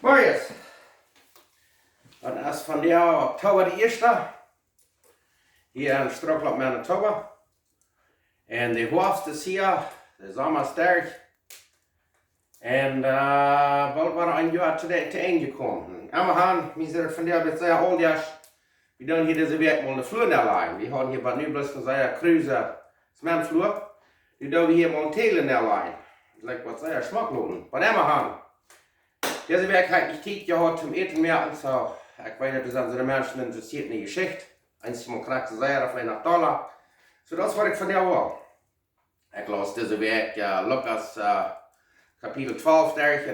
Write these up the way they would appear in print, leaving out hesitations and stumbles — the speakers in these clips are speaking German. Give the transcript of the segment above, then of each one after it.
Marius, dan is van jou oktober de eerste, hier in Strookland Manitoba. En de hoogste is hier, de zomersterk. En wel waren een jaar te einde gekomen. En we gaan, we zijn van jou met zeer oudjes, we doen hier deze week mal de vloer neerleggen. We gaan hier wat nu bloß van zeer cruise, smenvloer. Die doen we hier mal een telen neerleggen. Dat lijkt wat zeer smakloten. Maar dan we gaan. Deze week heb ik tijd gehad zum Eten merken, so ich weiß nicht, dass die Menschen interessiert in die Geschichte. Einmal kriegt sie sehr, vielleicht nach Dollar. So das war ich von dir auch. Ich las diese Week Lukas Kapitel 12 durch.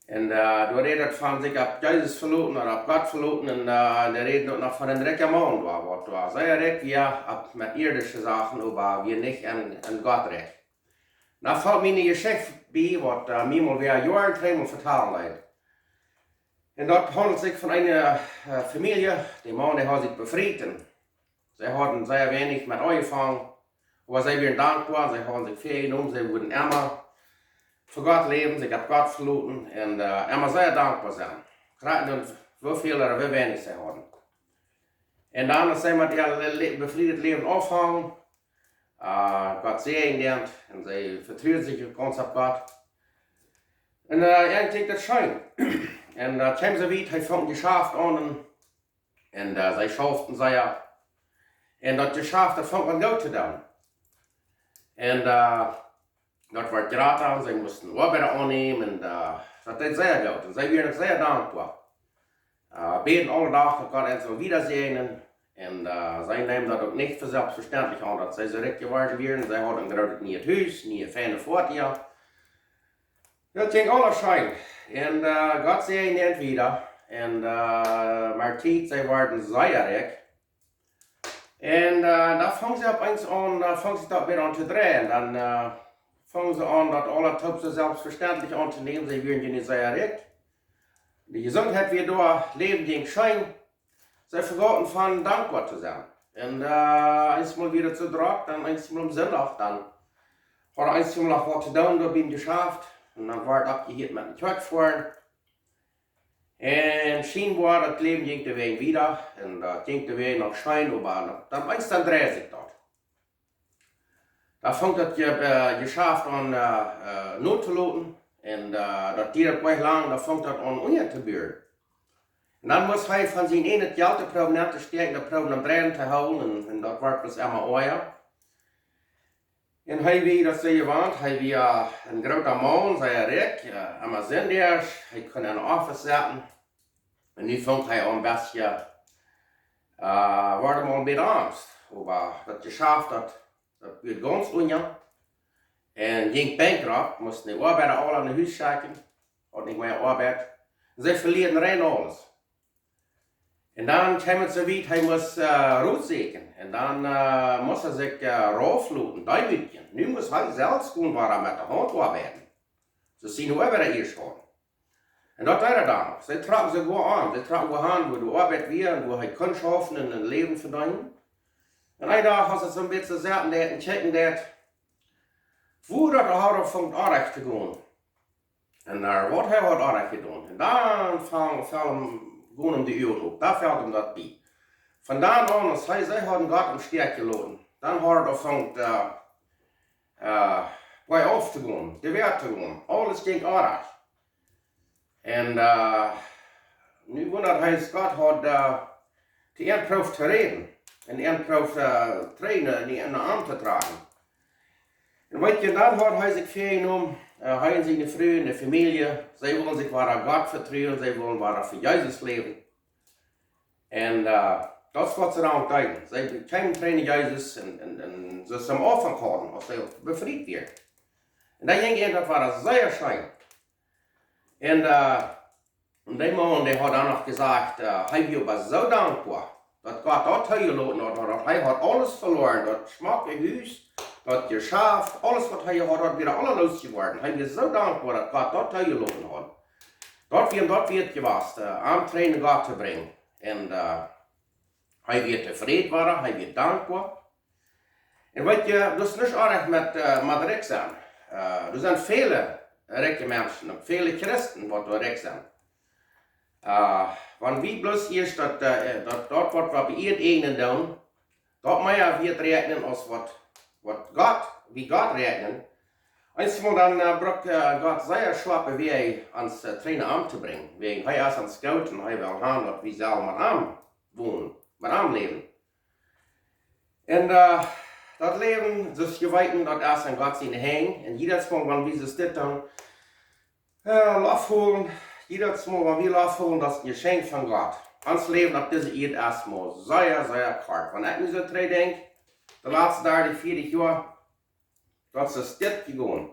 Und da redet von sich ab Jesus verloren oder ab Gott verloren. Und der redet auch noch von den reichen Mann. Was war sehr reich, wir ab mit irdischen Sachen, aber wir nicht an Gott reich. Da fällt mir eine Geschichte bei, was mir mal wieder Jahre dreimal vertalen hat. Und dort handelt es sich von einer Familie, der Mann der hat sich befreit. Sie hatten sehr wenig mit angefangen, aber sie waren dankbar, sie haben sich viel genommen, sie wurden immer für Gott leben, sie haben Gott verloren und immer sehr dankbar sein. Gerade wie viel oder wie wenig sie hatten. Und dann, als sie mit ihrem befriedeten Leben aufhängen, Gott segnet und sie vertrauen sich ganz auf Gott. Und irgendwie das schön. Und kämen sie wieder, sie fangen geschafft an und sie schafften sie ja. Und das geschafft, das fängt man gut zu tun. Und das war gratis, sie mussten Arbeit annehmen und das ist sehr gut. Und sie werden sehr dankbar. Beten alle Tage, dass Gott uns wiedersehen. Und sie nehmen das auch nicht für selbstverständlich an, dass sie so recht geworden werden. Sie hatten gerade nie ein Haus, nie eine feine Fahrt hier. Das ging alles schön. Und Gott segnet wieder. Und maar tijd, sie waren sehr reich. Und da fangen sie ab eins an, da fangen sie da wieder an zu drehen. Dann fangen sie an, das alle Top so selbstverständlich anzunehmen. Sie werden nicht sehr reich. Die Gesundheit wird da, Leben ging schön. Sie vergaten von dankbar zu sein. Und einmal wieder zu Drog, dann einmal am Sonntag, dann hat einmal noch was zu tun, da bin ich geschafft. Und dann war es abgehört mit dem Truck fahren. Und scheinbar, das Leben ging der Weg wieder. Und das ging der Weg noch schön, aber dann eins dann dreht sich dort. Da fängt das geschafft an Not zu loten. Und das geht gleich lang, da fängt das an Unien zu bühren. Und dann muss er von seinen einen Geld proben nicht zu stecken, die Proben am Drehen zu holen. Und das war bloß immer Eier. Und wie das so gewandt, wie ein großer Mann, sehr reich, immer sendisch, kann in ein Office sitzen. Und nu fängt er an ein bisschen, war mal ein bisschen Angst. Aber das geschafft hat, das wird ganz unja. Und ging bankrupt, mussten die Arbeiter alle an den Haus schicken, hat nicht mehr Arbeit. Und sie verlieren rein alles. Und dann kam es so weit, er muss raussägen. Und dann muss er sich raufluten, Däumchen. Nun muss er selbst gehen, war er mit der Hand arbeiten. So sind die Arbeiter hier schon. Und das war er dann. Sie tragen sich gut an. Sie tragen gut an, wo du Arbeit wirst, wo er Kunst schaffen und ein Leben verdienen. Und einen Tag hast du so ein bisschen selten, der hat checken, wo das er fängt an zu gehen. Und was hat er an getan. Und dann fallen gewoon die Uhr op, da fällt ihm das bei. Von da an, als sie haben Gott im Stärk gelassen, dann hat er angefangen, bei aufzugehen, die Wert zu gehen. Alles ging anders. Und nu wundert heißt, Gott hat die Erdprof zu reden, und die Erdprof zu trainen, die in den Arm zu tragen. Und weißt du, dann hat er sich viel genommen, haben seine Frau und die Familie, sie wollen sich weiter Gott vertrauen, sie wollen weiter für Jesus leben. Und das wird sie dann tun. Sie können trainen Jesus und sie zum Anfang haben, als sie befreit wird. Und dann ging das war sehr schön. Und der Mann, der hat dann noch gesagt, er war so dankbar, dass Gott das teilgelassen hat, er hat alles verloren, das Schmack im Haus, das geschafft, alles was er hat wieder alle losgeworden. Er war so dankbar, dass Gott das teilgelassen hat. Dort wird gewusst, am Trainen Gott zu bringen. Und er wird zufrieden werden, er wird dankbar. Und weißt du, das ist nicht arg mit Recht sein. Das sind viele reiche Menschen, und viele Christen, die da reich sind. Wenn wir bloß erst dort, was wir bei ihnen tun, dort mehr wird rechnen, als wie Gott rechnen. Einmal dann braucht Gott sehr schwache Wege ans kleine Amt zu bringen. Wegen, er ist ans Geld und er will haben, dass wir selber mit ihm wohnen, mit ihm leben. Und das Leben, das Gewalten, das ist an Gott seine Hänge. Und jedes Mal, wenn wir das dann aufholen, jedes Mal, wenn wir aufholen, das Geschenk von Gott. Ans Leben auf diese Erde erstmal sehr, sehr kalt. Wenn ich mir so dran denke, die letzten 30, 40 Jahre, das ist das gegangen.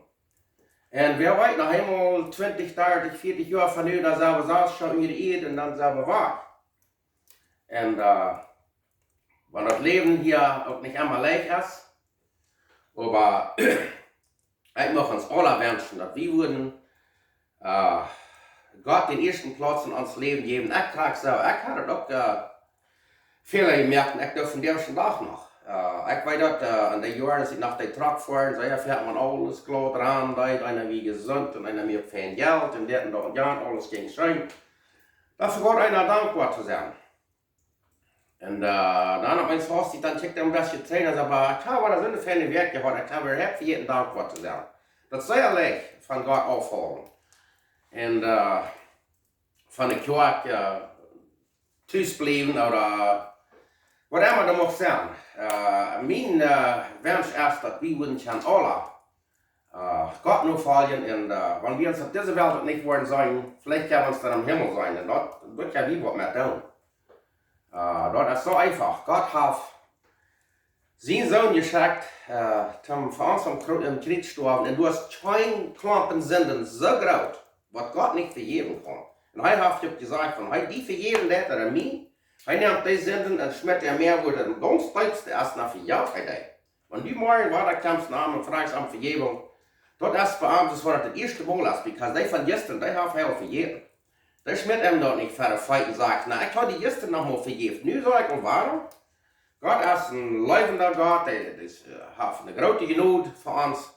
Und wer weiß noch einmal 20, 30, 40 Jahre von nun, dass er saß schon in der Erde und dann selber war. Und wenn das Leben hier auch nicht immer leicht ist, aber ich möchte uns alle wünschen, dass wir würden Gott den ersten Platz in uns Leben geben. Ich trage so, ich hatte doch viele gemerkt, ich darf von der ersten Tag noch. Ich weiß, dass an den Jahren, als ich nach der Truck fahre, so fährt man alles klar dran, da ist einer wie gesund und einer mit viel Geld und der und ja, alles ging schön. Dafür Gott einer dankbar zu sein. Und dann auf eins Haus, dann checkt er ein bisschen Trainer, aber ich habe da so eine feine Werk gehabt, ich habe überhaupt für jeden dankbar zu sein. Das ist sehr leicht von Gott aufholen. Und von der Kirche Tschüss bleiben oder was immer das mag sein. Mein Wunsch ist, dass wir uns alle Gott nur folgen und wenn wir uns auf dieser Welt nicht wollen sein, vielleicht können wir uns dann im Himmel sein und dort wird ja wie was mehr tun. Das ist so einfach. Gott hat seinen Sohn geschickt, für uns im Krieg gestorben und du hast keinen Klumpen Sünden so groß, was Gott nicht vergeben kann. Und er hat gesagt, von die vergeben das an mir, er nimmt die Sünden und schmiert er mehr, wo der ganz deutlichste erst nach Verjahrtheit ist. Wenn du morgen weiter kommst nach und fragst um Vergebung, dort ist bei uns, das war das erste Mal, weil die von gestern, die haben viel vergeben. Die schmiert ihm dort nicht für den Feind und sagt, na, ich habe die gestern noch mal vergeben. Nu sage ich, und warum? Gott ist ein lebender Gott, der hat eine große Genut für uns.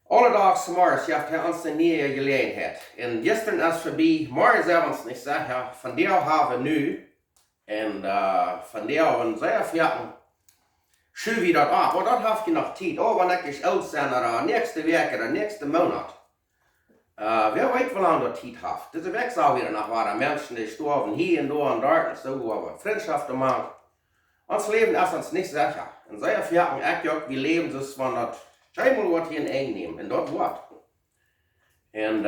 Alledags morgens heeft hij ons een nieuwe gelegenheid. En gisteren is voorbij, morgen zijn we ons niet zeggen, van der hebben we nu. En van der hebben we zeer veel schuw we dat af. Maar dat heeft je nog tijd. Oh, wanneer ik oud zijn, oder nächste week, oder nächste maand. Wer weet hoe lang dat tijd heeft. Deze week zou weer nog waren mensen die sterven hier en daar en daar. En zo, waar we vriendschaften maken. Ons leven is ons niet zeker. En zeer veel, ik ook, we leven dus van dat. Scheinbar wird hier eng nehmen, und dort wird. Und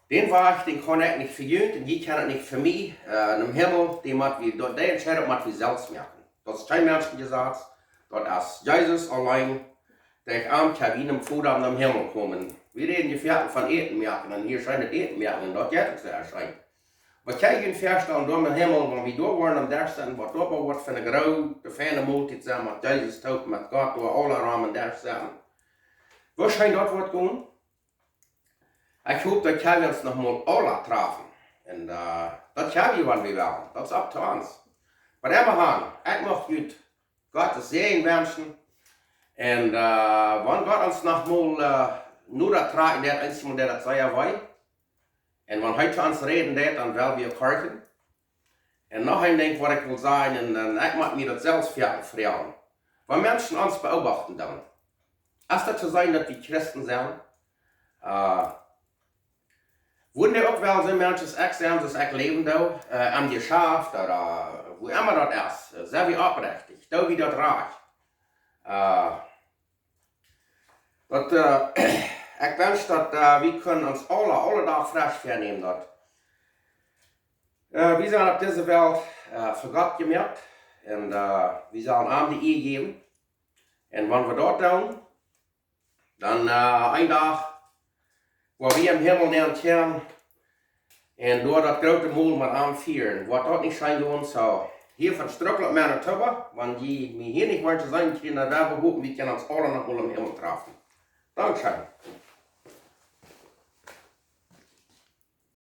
den Weg, den kann ich nicht für ihn, und ich kann es nicht für mich. Im Himmel, der Entscheidung muss wir selbst merken. Das ist kein Menschengesetz, das ist Jesus allein, der ich am Tag wie einem Futter am Himmel kommen. Wir reden gefährdet von Etenmerken, und hier scheint es Etenmerken, und dort geht es erscheint. Maar kijk je verstellen door mijn hemel, want we door worden om daar staan, wat ook wordt van de grote, fijne multitude zijn, met Jezus toont, met God door alle ramen daar staan. Waarschijnlijk dat wordt gaan. Ik hoop dat wij ons nog mal alle treffen. En dat gaan we wanneer we willen. Dat is up to ons. Maar immerhin, ik mag jullie Gottes Segen wensen. En wanneer God ons nog mal nur dat treffen, dat is iemand dat zei wij. En wanneer hij ons reden deed, dan wel weer kijken. En nog een ding wat ik wil zeggen, en ik mag me dat zelfs vertellen. Wanneer mensen ons beobachten dan. Als dat zo zijn dat we Christen zijn, würden wir auch wel so Menschen sein, dass ich leben da, am Geschäft oder wo immer das ist, sehr wie aufrichtig, da wie das reich. Ich wünsche, dass wir können uns alle Tag frisch vernehmen. Wir sind auf dieser Welt für Gott gemerkt und wir sollen ihm die Ehe geben. Und wenn wir dort tun, dann ein Tag, wo wir im Himmel nehmen und door dat grote moel met aanvieren, wordt dat niet zijn doen zo. Hier van Strukkelen Manitoba, want die hier niet meer te zijn, kunnen we hopen, we kunnen ons allen nog wel im Himmel treffen. Dankeschön.